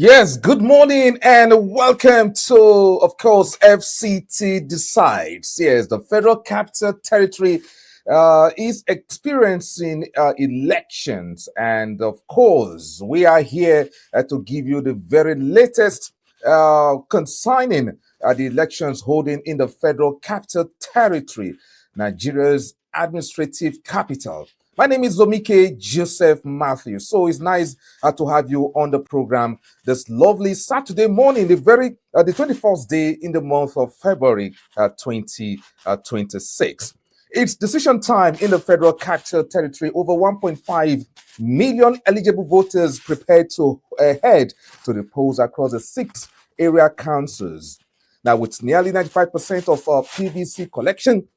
Yes, good morning and welcome to, of course, FCT Decides. Yes, the Federal Capital Territory is experiencing elections, and of course, we are here to give you the very latest concerning the elections holding in the Federal Capital Territory, Nigeria's administrative capital. My name is Zomike Joseph Matthew. So it's nice to have you on the program this lovely Saturday morning, the 21st day in the month of February 2026. It's decision time in the Federal Capital Territory. Over 1.5 million eligible voters prepared to head to the polls across the 6 area councils. Now, with nearly 95% of our PVC collection,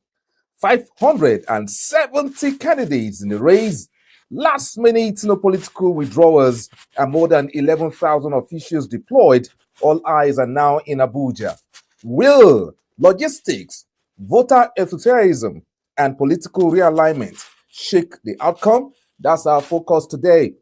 570 candidates in the race, last minute political withdrawals, and more than 11,000 officials deployed. All eyes are now in Abuja. Will logistics, voter enthusiasm, and political realignment shake the outcome? That's our focus today.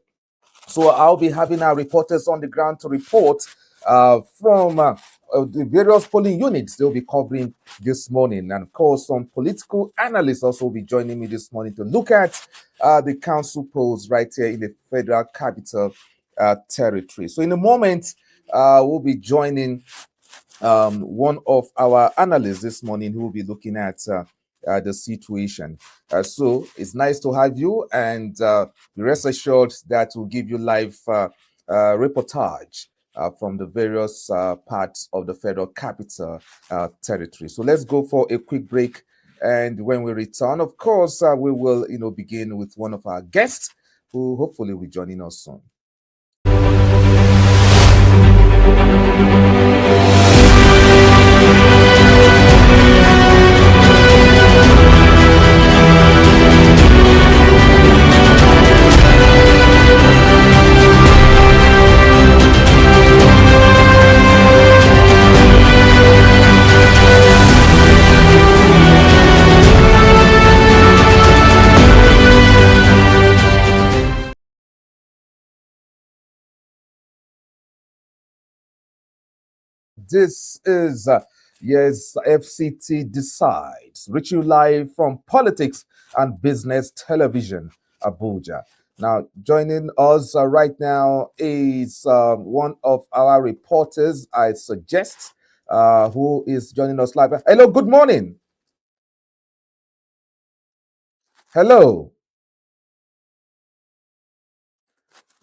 So I'll be having our reporters on the ground to report from the various polling units they'll be covering this morning. And of course, some political analysts also will be joining me this morning to look at the council polls right here in the Federal Capital Territory. So in a moment, we'll be joining one of our analysts this morning who will be looking at the situation. So it's nice to have you, and rest assured that we'll give you live reportage from the various parts of the Federal Capital Territory. So let's go for a quick break, and when we return, of course, we will begin with one of our guests who hopefully will be joining us soon. This is, yes, FCT Decides, reaching you live from Politics and Business Television, Abuja. Now, joining us right now is one of our reporters, I suggest, who is joining us live. Hello, good morning. Hello.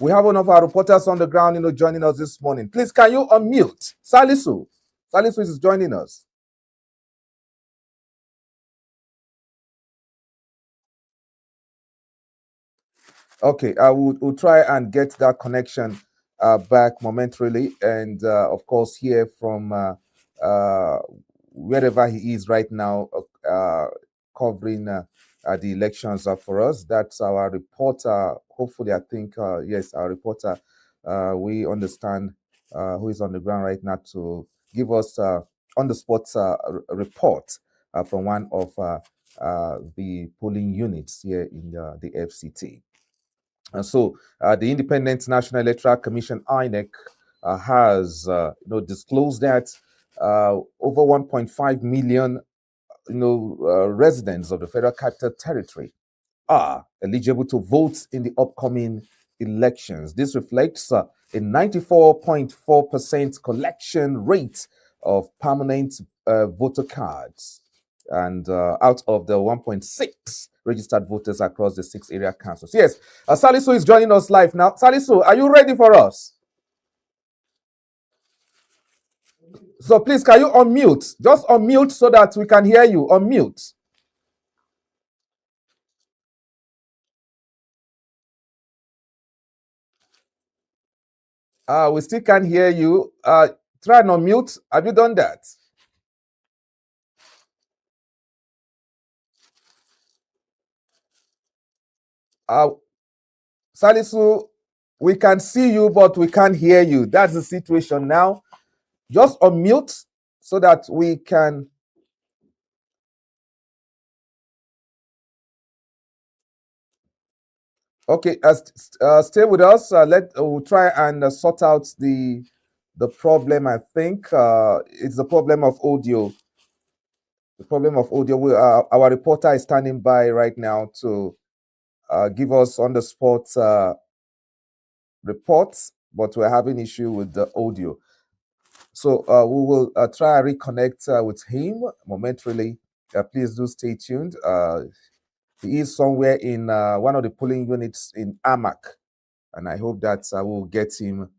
We have one of our reporters on the ground, joining us this morning. Please, can you unmute? Salisu. Salisu is joining us. Okay, we'll try and get that connection back momentarily, and of course, hear from wherever he is right now, covering the elections for us. That's our reporter. Hopefully, I think, yes, our reporter. We understand who is on the ground right now to give us on the spot report from one of the polling units here in the FCT. And so the Independent National Electoral Commission, INEC, has disclosed that over 1.5 million residents of the Federal Capital Territory are eligible to vote in the upcoming elections. This reflects a 94.4% collection rate of permanent voter cards, and out of the 1.6 registered voters across the 6 area councils. Yes, Salisu is joining us live now. Salisu, are you ready for us? So please, can you unmute? Just unmute so that we can hear you. Unmute. We still can't hear you. Try and unmute. Have you done that? Salisu, we can see you, but we can't hear you. That's the situation now. Just unmute so that we can. Okay, stay with us. We'll try and sort out the problem. I think it's the problem of audio. The problem of audio. Our reporter is standing by right now to give us on the spot reports, but we're having issue with the audio. So we will try and reconnect with him momentarily. Please do stay tuned. He is somewhere in one of the polling units in Amak, and I hope that we'll get him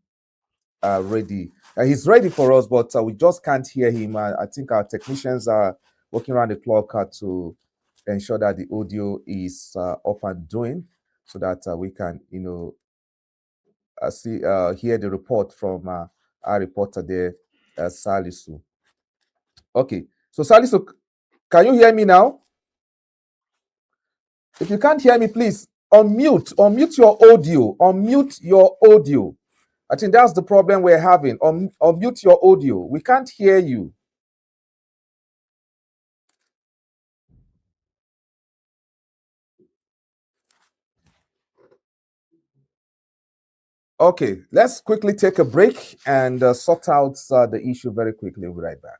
ready. He's ready for us, but we just can't hear him. I think our technicians are working around the clock to ensure that the audio is up and doing, so that we can, hear the report from our reporter there, Salisu. Okay, so Salisu, can you hear me now? If you can't hear me, please unmute your audio. Unmute your audio. I think that's the problem we're having. Unmute your audio. We can't hear you. Okay, let's quickly take a break and sort out the issue very quickly. We'll be right back.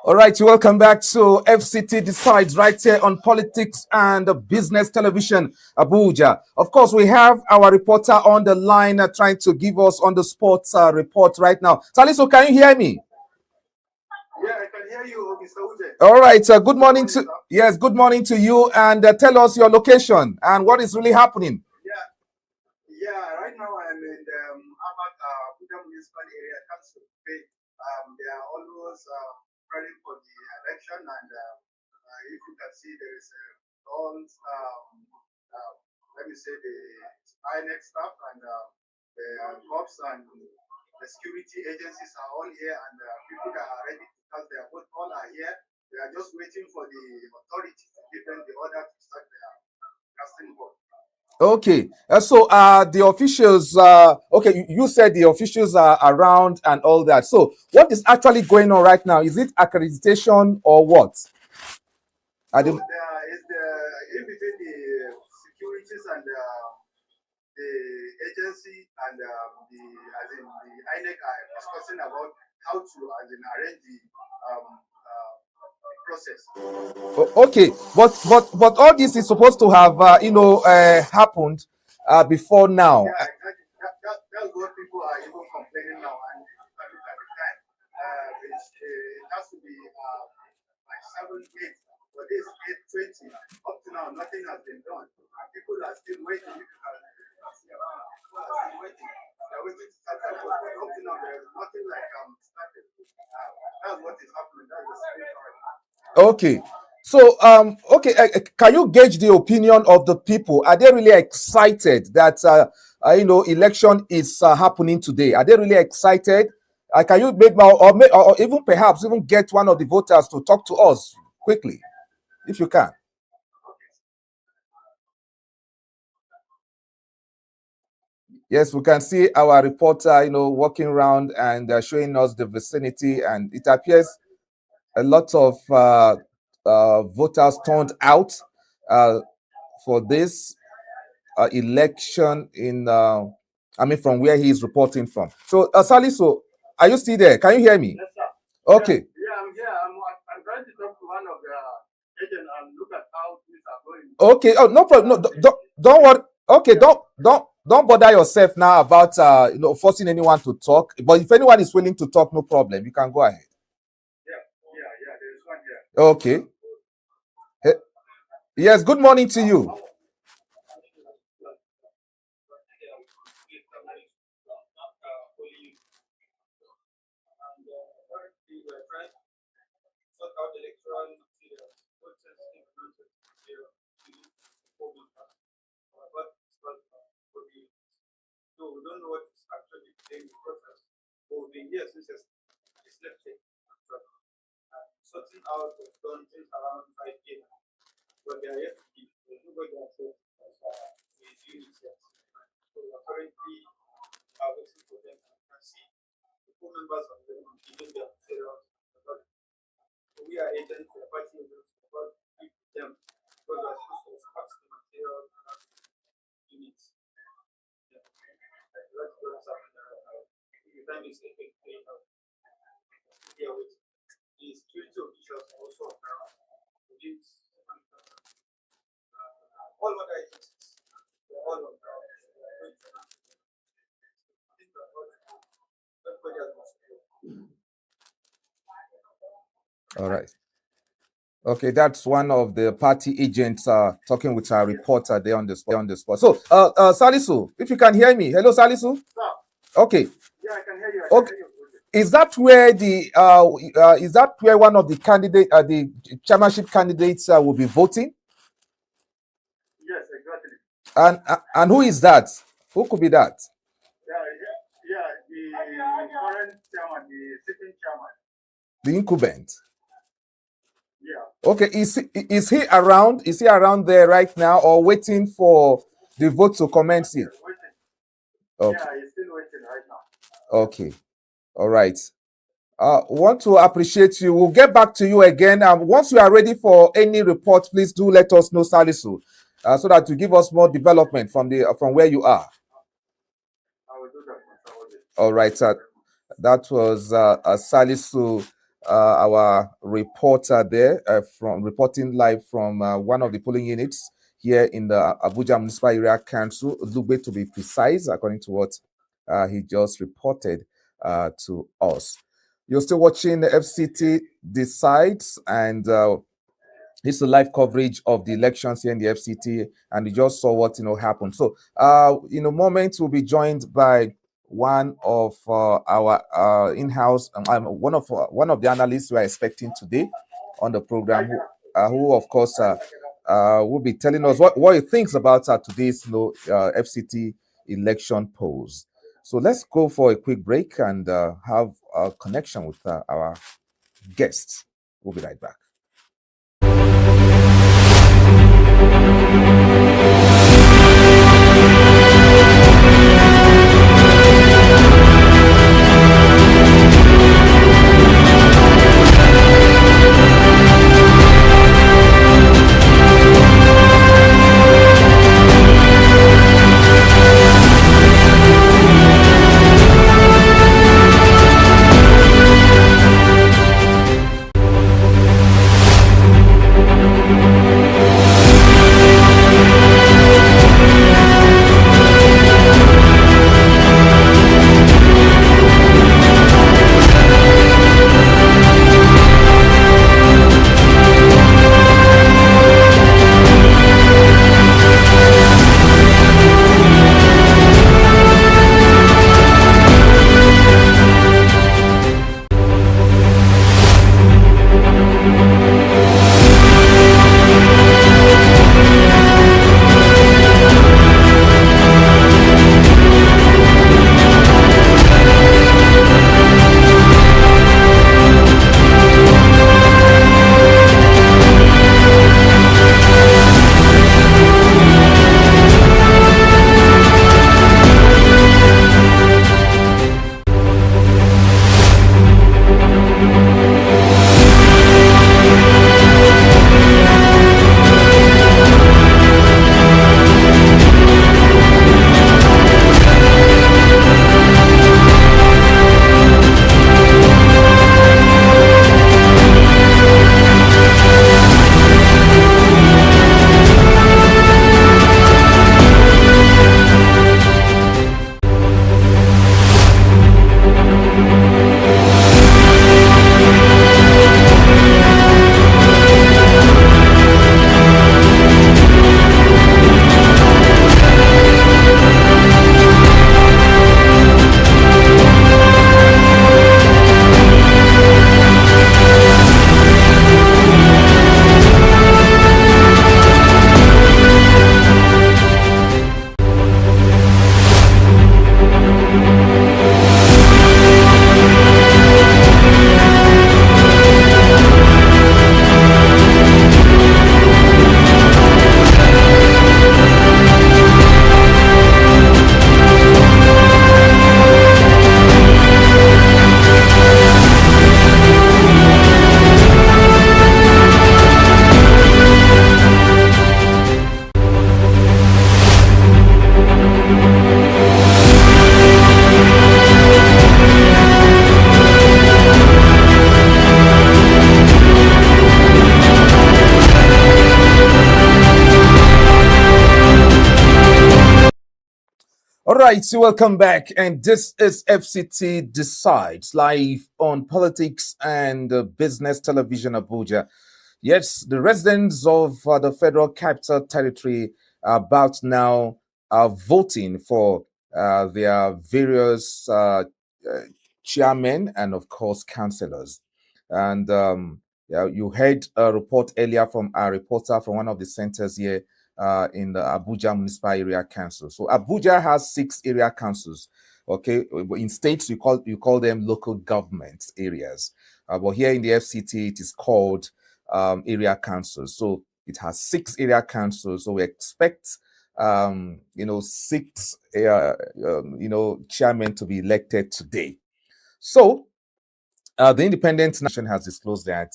All right, welcome back to FCT Decides right here on Politics and Business Television, Abuja. Of course, we have our reporter on the line trying to give us on the spot report right now. Salisu, can you hear me? Yeah, I can hear you, Mr. Uje. All right, good morning to yes, good morning to you, and tell us your location and what is really happening. Yeah, right now I'm in the Abuja Municipal Area Council. They are always ready for the election, and if you can see, there is all let me say the INEC staff and the cops and the security agencies are all here, and people that are ready to cast their vote all are here. They are just waiting for the authorities to give them the order to start their casting vote. Okay, so the officials, okay, you said the officials are around and all that. So what is actually going on right now? Is it accreditation or what? So there is the in between the securities and the agency and the INEC are discussing about how to arrange the process. Okay, but all this is supposed to have happened before now. Yeah, exactly. That's what people are even complaining now. And if you look at the time, it has to be like 7, 8. But this 8:20 up to now, nothing has been done. And people are still waiting. If you can see around, people are still waiting. They're waiting to start that work. But up to now, there's nothing like started. That's what is happening. That's the situation right now. Okay. So, can you gauge the opinion of the people? Are they really excited that election is happening today? Are they really excited? Can you or even perhaps even get one of the voters to talk to us quickly, if you can? Yes, we can see our reporter, walking around and showing us the vicinity, and it appears a lot of voters turned out for this election from where he is reporting from. So, Salisu, are you still there? Can you hear me? Yes, sir. Okay. Yeah, I'm here. I'm trying to talk to one of the agents and look at how things are going. Okay. Oh, no problem. No, don't worry. Okay, don't bother yourself now about forcing anyone to talk. But if anyone is willing to talk, no problem. You can go ahead. Yeah. There is one here. Okay. Yes. Good morning to you. So we don't know what is actually in the process. But we've been here since yesterday. Sorting out was done since around 5 p.m. But they are yet to give. There's nobody that says his units yet. So we are currently waiting for them. You can see the full members of them giving their materials. So we are agents, we are party agents, we are give them because we are supposed to pass the materials and units. The time is effectively here with the security officials also around. All other agencies, all of them. All right. Okay, that's one of the party agents talking with our reporter there on the spot. So, Salisu, if you can hear me. Hello, Salisu. Sir. Okay. Yeah, I can hear you. Okay. Is that where one of the candidate, the chairmanship candidates, will be voting? Yes, exactly. And who is that? Who could be that? Yeah, the current chairman, the sitting chairman. The incumbent. Yeah. Okay, is he around? Is he around there right now, or waiting for the vote to commence here? Okay. Yeah, he's still waiting right now. Okay. All right. Want to appreciate you. We'll get back to you again. Once you are ready for any report, please do let us know, Salisu, so that you give us more development from where you are. I will do that. All right, sir. That was Salisu, our reporter there, reporting live from one of the polling units here in the Abuja Municipal Area Council, Lugbe to be precise, according to what he just reported to us. You're still watching Fct Decides, and it's a live coverage of the elections here in the FCT, and we just saw what happened. So in a moment, we'll be joined by one of our in-house, one of the analysts we are expecting today on the program, who of course will be telling us what he thinks about today's FCT election polls. So let's go for a quick break and have a connection with our guests. We'll be right back. right, so welcome back. And this is FCT Decides live on Politics and Business Television Abuja. Yes, the residents of the Federal Capital Territory are about now voting for their various chairmen and, of course, councillors. And yeah, you heard a report earlier from our reporter from one of the centers here in the Abuja Municipal Area Council. So Abuja has 6 area councils. Okay, in states you call them local government areas, but here in the FCT it is called area councils. So it has 6 area councils. So we expect 6 chairmen to be elected today. So the Independent Nation has disclosed that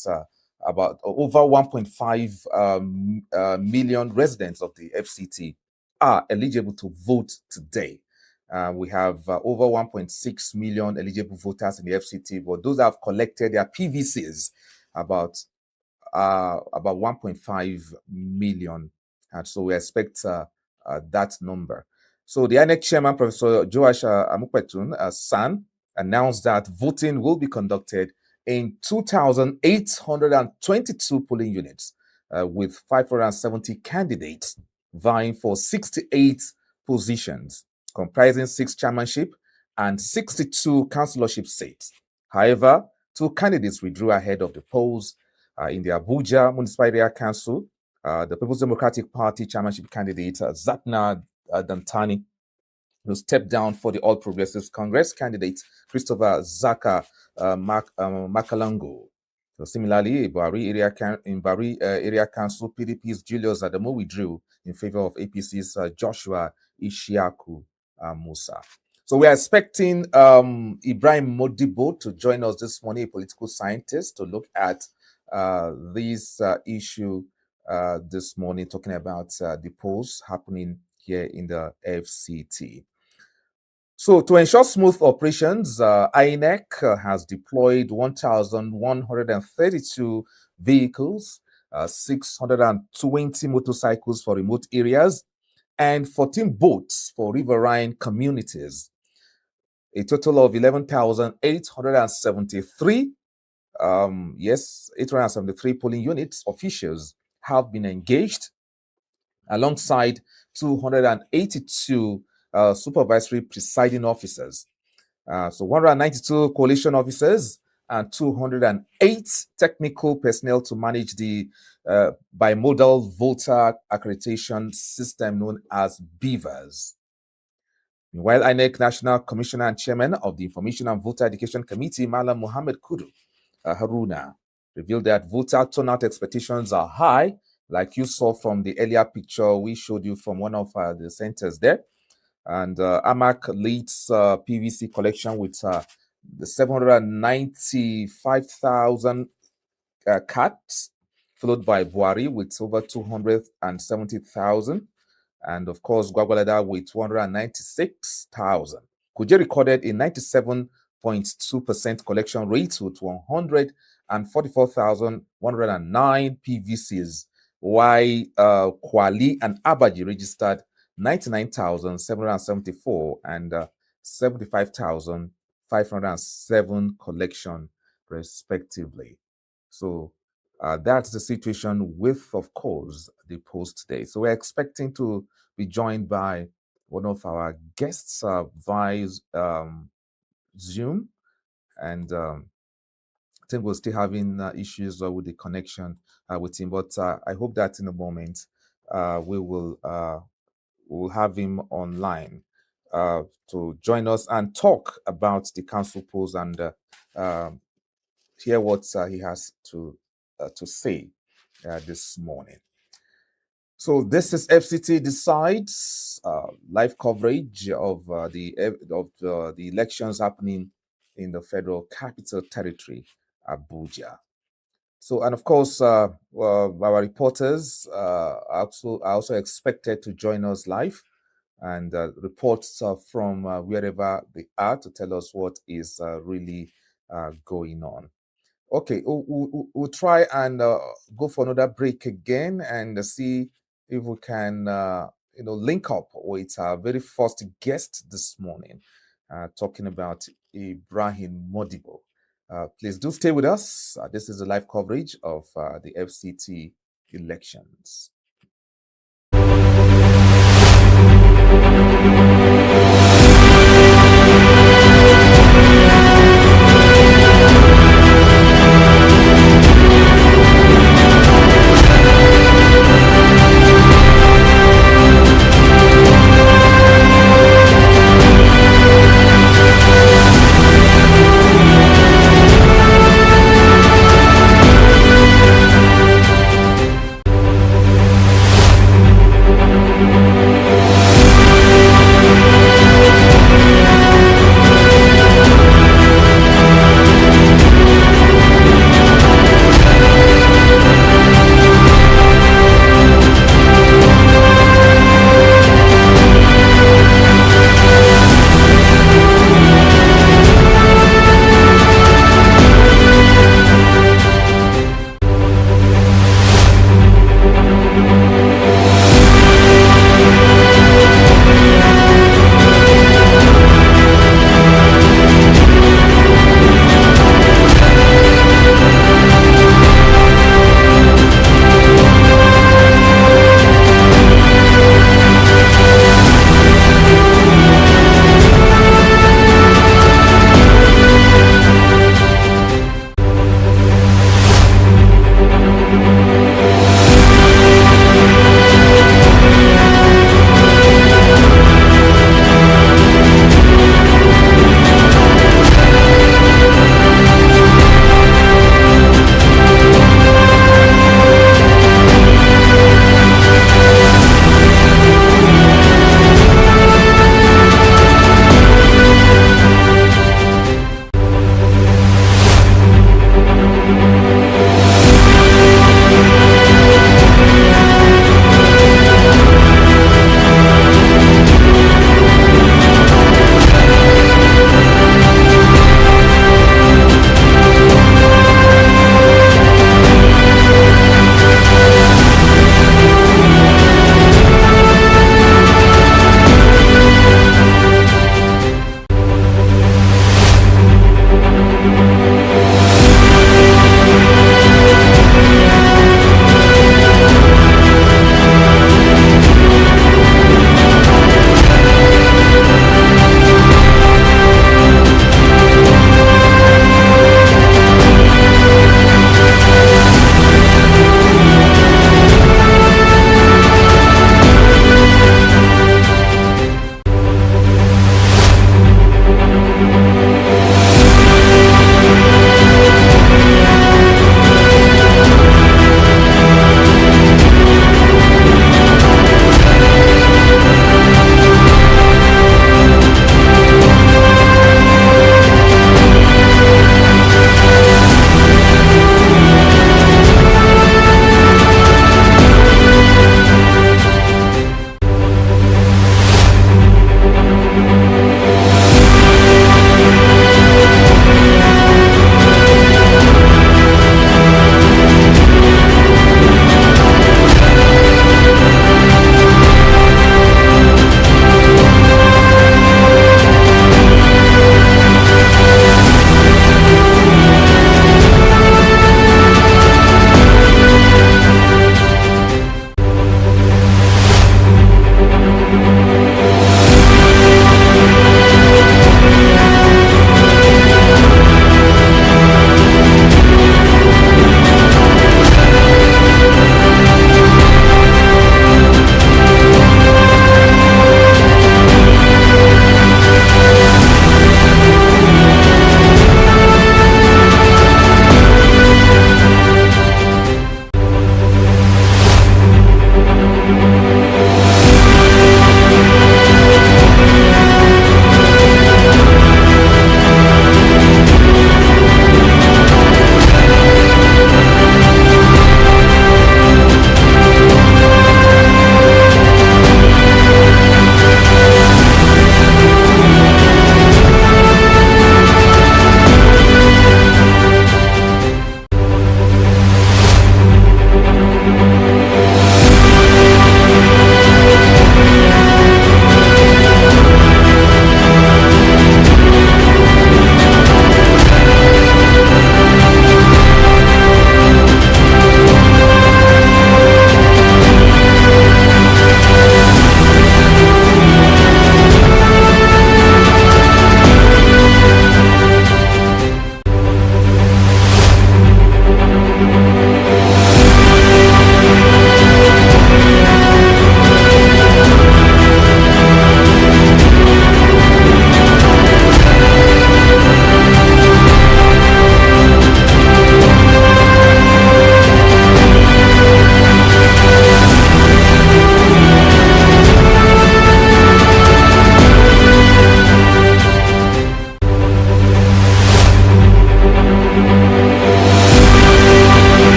about over 1.5 million residents of the FCT are eligible to vote today. We have over 1.6 million eligible voters in the FCT, but those that have collected their PVCs, about 1.5 million. And so we expect that number. So the INEC chairman, Professor Joash Amukpetun San, announced that voting will be conducted in 2,822 polling units with 570 candidates vying for 68 positions, comprising 6 chairmanship and 62 councillorship seats. However, 2 candidates withdrew ahead of the polls. In the Abuja Municipal Area Council, the People's Democratic Party chairmanship candidate, Zatna Dantani, who stepped down for the All Progressives Congress candidate, Christopher Zaka Makalango. So similarly, in Bari Area Council, PDP's Julius Adamu withdrew in favor of APC's Joshua Ishiaku Musa. So we are expecting Ibrahim Modibo to join us this morning, a political scientist, to look at this issue this morning, talking about the polls happening here in the FCT. So to ensure smooth operations, INEC has deployed 1,132 vehicles, 620 motorcycles for remote areas, and 14 boats for riverine communities. A total of 11,873 873 polling units officials have been engaged, alongside 282 supervisory presiding officers. So 192 coalition officers and 208 technical personnel to manage the bimodal voter accreditation system known as BVAS. Meanwhile, INEC National Commissioner and Chairman of the Information and Voter Education Committee, Malam Mohammed Kudu Haruna, revealed that voter turnout expectations are high, like you saw from the earlier picture we showed you from one of the centers there. And AMAC leads PVC collection with the 795,000 cards, followed by Buari with over 270,000. And of course, Gwagwalada with 296,000. Kuje recorded a 97.2% collection rate with 144,109 PVCs, while Kwali and Abaji registered 99,774 and 75,507 collection, respectively. So that's the situation with, of course, the post today. So we're expecting to be joined by one of our guests via Zoom, and I think we're still having issues with the connection with him, but I hope that in a moment we will we'll have him online to join us and talk about the council polls and hear what he has to say this morning. So this is FCT Decides, live coverage of the elections happening in the Federal Capital Territory, Abuja. So, and of course, our reporters are also expected to join us live and report from wherever they are to tell us what is really going on. Okay, we'll try and go for another break again and see if we can link up with our very first guest this morning, talking about Ibrahim Modibo. Please do stay with us. This is the live coverage of the FCT elections.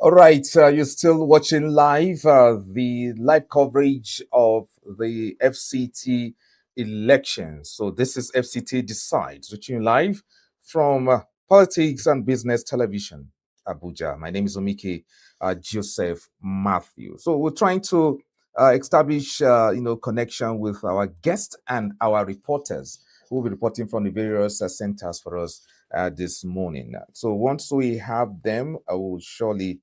All right, you're still watching live the live coverage of the FCT elections. So this is FCT Decides, reaching live from Politics and Business Television, Abuja. My name is Omike Joseph Matthew. So we're trying to establish, connection with our guests and our reporters who will be reporting from the various centers for us this morning. So once we have them, I will surely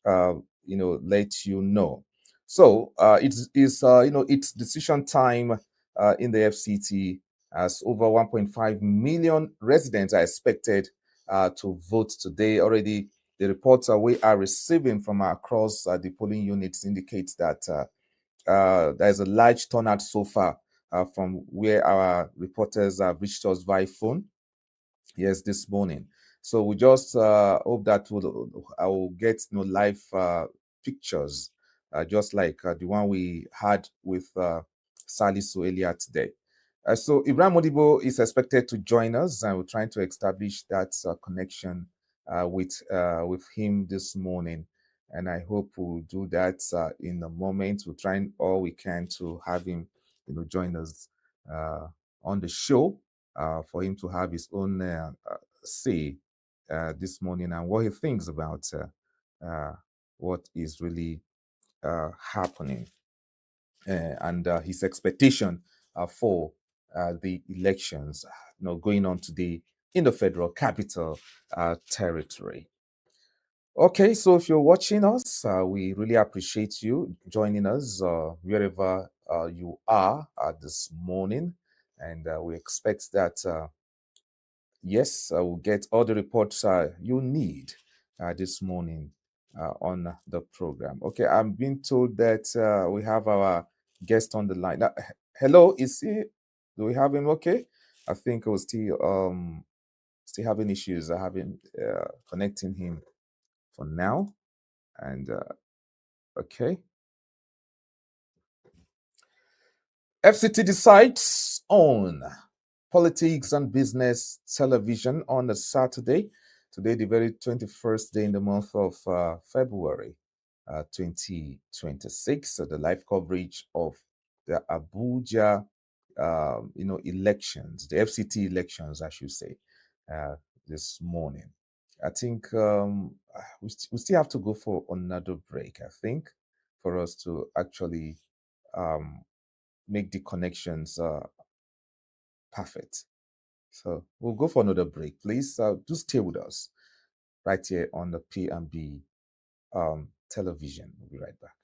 uh, let you know. So it's decision time in the FCT, as over 1.5 million residents are expected to vote today. Already, the reports we are receiving from across the polling units indicates that there's a large turnout so far from where our reporters have reached us by phone. Yes, this morning. So we just hope that I will get live pictures, just like the one we had with Salisu earlier today. So Ibrahim Modibo is expected to join us, and we're trying to establish that connection with him this morning. And I hope we'll do that in a moment. We're trying all we can to have him, join us on the show for him to have his own say this morning and what he thinks about what is really happening and his expectation for the elections going on today in the federal capital territory. Okay, so if you're watching us, we really appreciate you joining us wherever you are this morning. And we expect that, yes, we'll get all the reports you need this morning on the program. Okay, I'm being told that we have our guest on the line. Hello, is he? Do we have him? Okay, I think we're still having issues having connecting him for now. And okay. FCT Decides on Politics and Business Television on a Saturday. Today, the very 21st day in the month of February 2026. So the live coverage of the Abuja, elections, the FCT elections, I should say, this morning. I think we still have to go for another break, I think, for us to actually make the connections perfect. So we'll go for another break, please. Do stay with us right here on the P&B television. We'll be right back.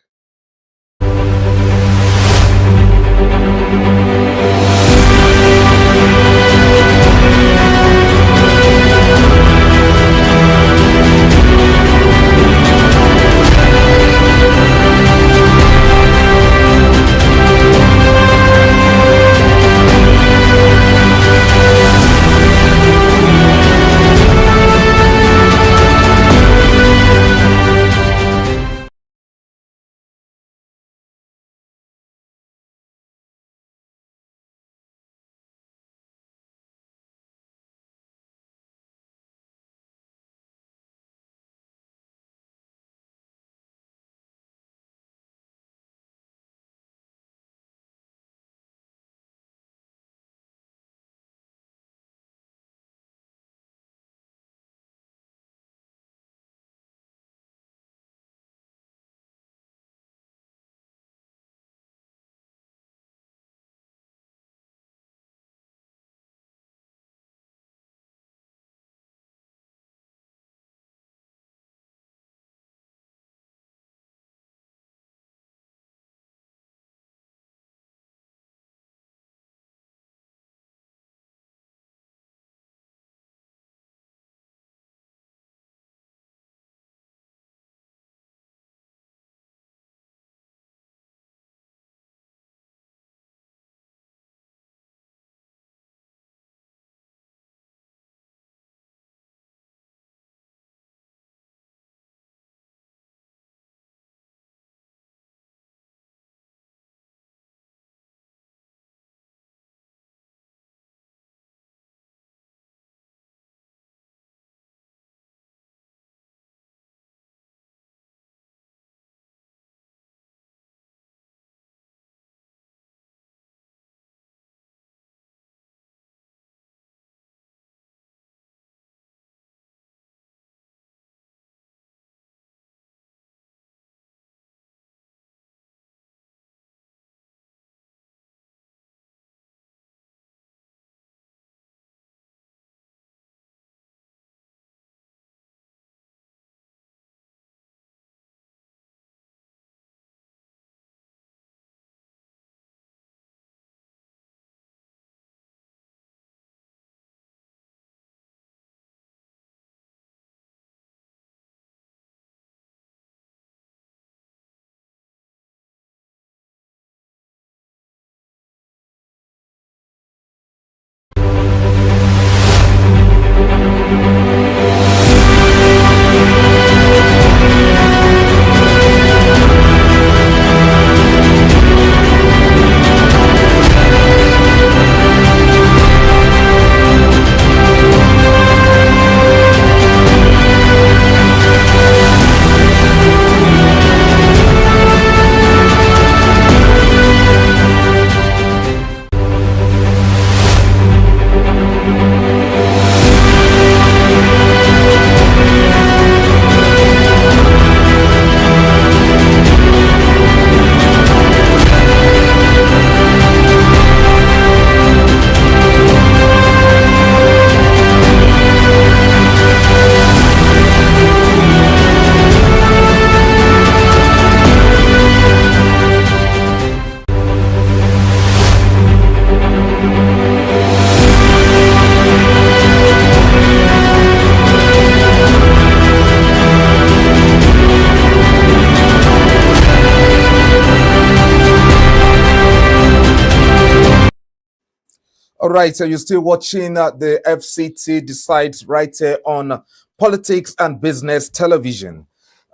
All right, so you're still watching the FCT Decides right here on Politics and Business Television,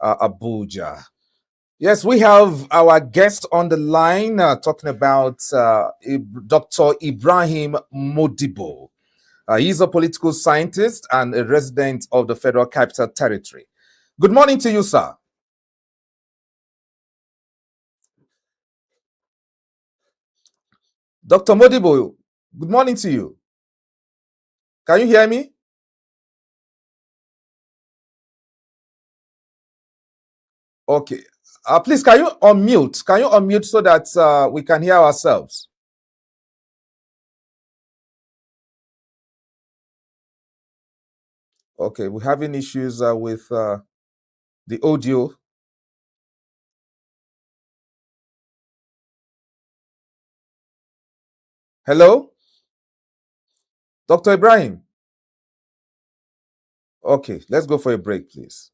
Abuja. Yes, we have our guest on the line talking about Dr. Ibrahim Modibo. He's a political scientist and a resident of the Federal Capital Territory. Good morning to you, sir. Dr. Modibo, good morning to you. Can you hear me? Okay. Please, can you unmute? Can you unmute so that we can hear ourselves? Okay, we're having issues with the audio. Hello? Dr. Ibrahim? Okay, let's go for a break, please.